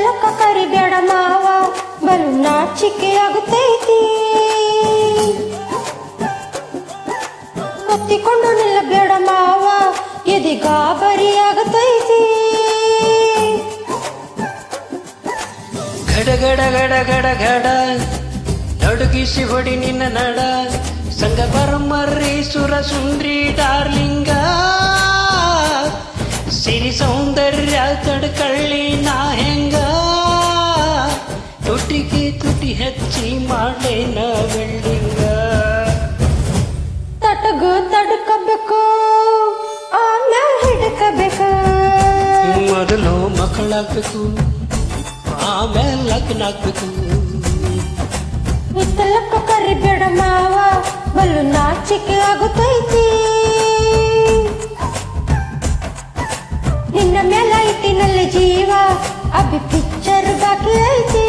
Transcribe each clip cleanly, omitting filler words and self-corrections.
ಹಿತ್ತಲಕ್ಕ ಕರಿಬೇಡ ಮಾವ ಬಲು ನಾಚಿಕೆ ಆಗುತ್ತೈತಿ ಹೊತ್ತಿಕೊಂಡು ನಿಲ್ಲಬೇಡ ಮಾವ ಎದೆ ಗಾಬರಿ ಆಗುತ್ತೈತಿ ಗಡ ಗಡ ಗಡ ಗಡ ಗಡ ನಡುಗಿಸಿ ಹೊಡಿ ನಿನ್ನ ನಡ ಸಂಗ ಬರಮರ್ರಿ ಸುರ ಸುಂದ್ರಿ ಡಾರ್ಲಿಂಗ ಸಿರಿ ಸೌಂದರ್ಯ ತಡ್ಕಳ್ಳಿ ನಾ ಹೆಂಗ ತುಟಿಗೆ ತುಟಿ ಹಚ್ಚಿ ಮಾಡೇನ ಬೆಳ್ಳಿಂಗ ತಟಗು ತಡ್ಕಬೇಕು ಆಮ್ಯಾಲ ಹಿಡ್ಕಬೇಕು ಮೊದಲು ಮಕ್ಕಳಾಗ್ಬೇಕು ಆಮೇಲೆ ಲಗ್ನ ಆಗ್ಬೇಕು ಹಿತ್ತಲಕ್ಕ ಕರಿಬೇಡ ಮಾವ ಬಲು ನಾಚಿಕೆ ಆಗುತ್ತೈತಿ ನಿನ್ನ ಮೇಲೆ ಐತಿನಲ್ಲಿ ಜೀವ ಅಭಿ ಪಿಕ್ಚರ್ ಬಾಕಿ ಐತಿ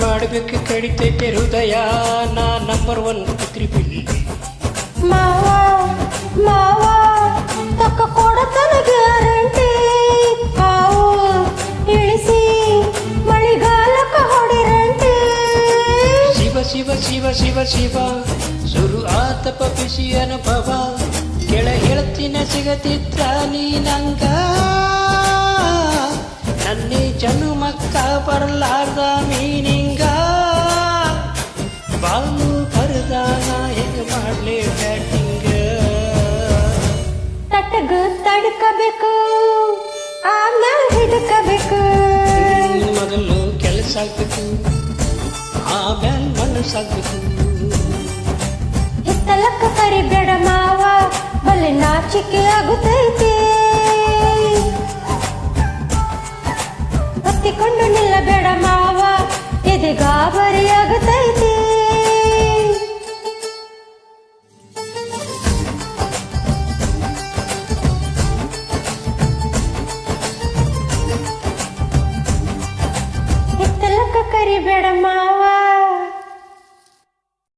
ಮಾಡಬೇಕು ಕಡಿತೈತೆ ಹೃದಯ ನಾ ನಂಬರ್ 1 ತ್ರಿಪಿಲಿ ಮಾವ ಮಾವ ತಕ್ಕ ಕೊಡತನ ಗ್ಯಾರಂಟಿ ಕಾವು ಇಳಿಸಿ ಮಳಿಗಾಲಕ್ಕ ಹೊಡಿರಂಟಿ ಶಿವ ಶಿವ ಶಿವ ಶಿವ ಶಿವ ಸುರು ಆತಪ ಬಿಸಿ ಅನುಭವ ಕೆಳ ಹೇಳ್ತಿನ ಸಿಗತಿದ್ರ ನೀ ನಂಗ ನನ್ನಿ ಜನುಮಕ್ಕ ಬರಲಾರ್ದ ಮೀನಿಂಗ ಬಾಳು ಕರೆದಾಗ ಹೆಂಗ ಮಾಡ್ಲಿ ಬ್ಯಾಟಿಂಗ ತಟಗ ತಡ್ಕಬೇಕು ಆಮ್ಯಾಲ ಹಿಡ್ಕಬೇಕು ಮೊದಲು ಕೆಲಸ ಆಗ್ಬೇಕು ಆಮೇಲೆ ಮನಸ್ಸಾಗ್ಬೇಕು ಹಿತ್ತಲಕ್ಕ ಕರಿಬೇಡ ಮಾವ ಬಲೆ ನಾಚಿಕೆ ಆಗುತ್ತೈತಿ ಹೊತ್ತಿಕೊಂಡು ನಿಲ್ಲಬೇಡ ಮಾವ ಎದೆ ಗಾಬರಿ ಆಗುತ್ತೈತಿ ಹಿತ್ತಲಕ್ಕ ಕರಿಬೇಡ ಮಾವ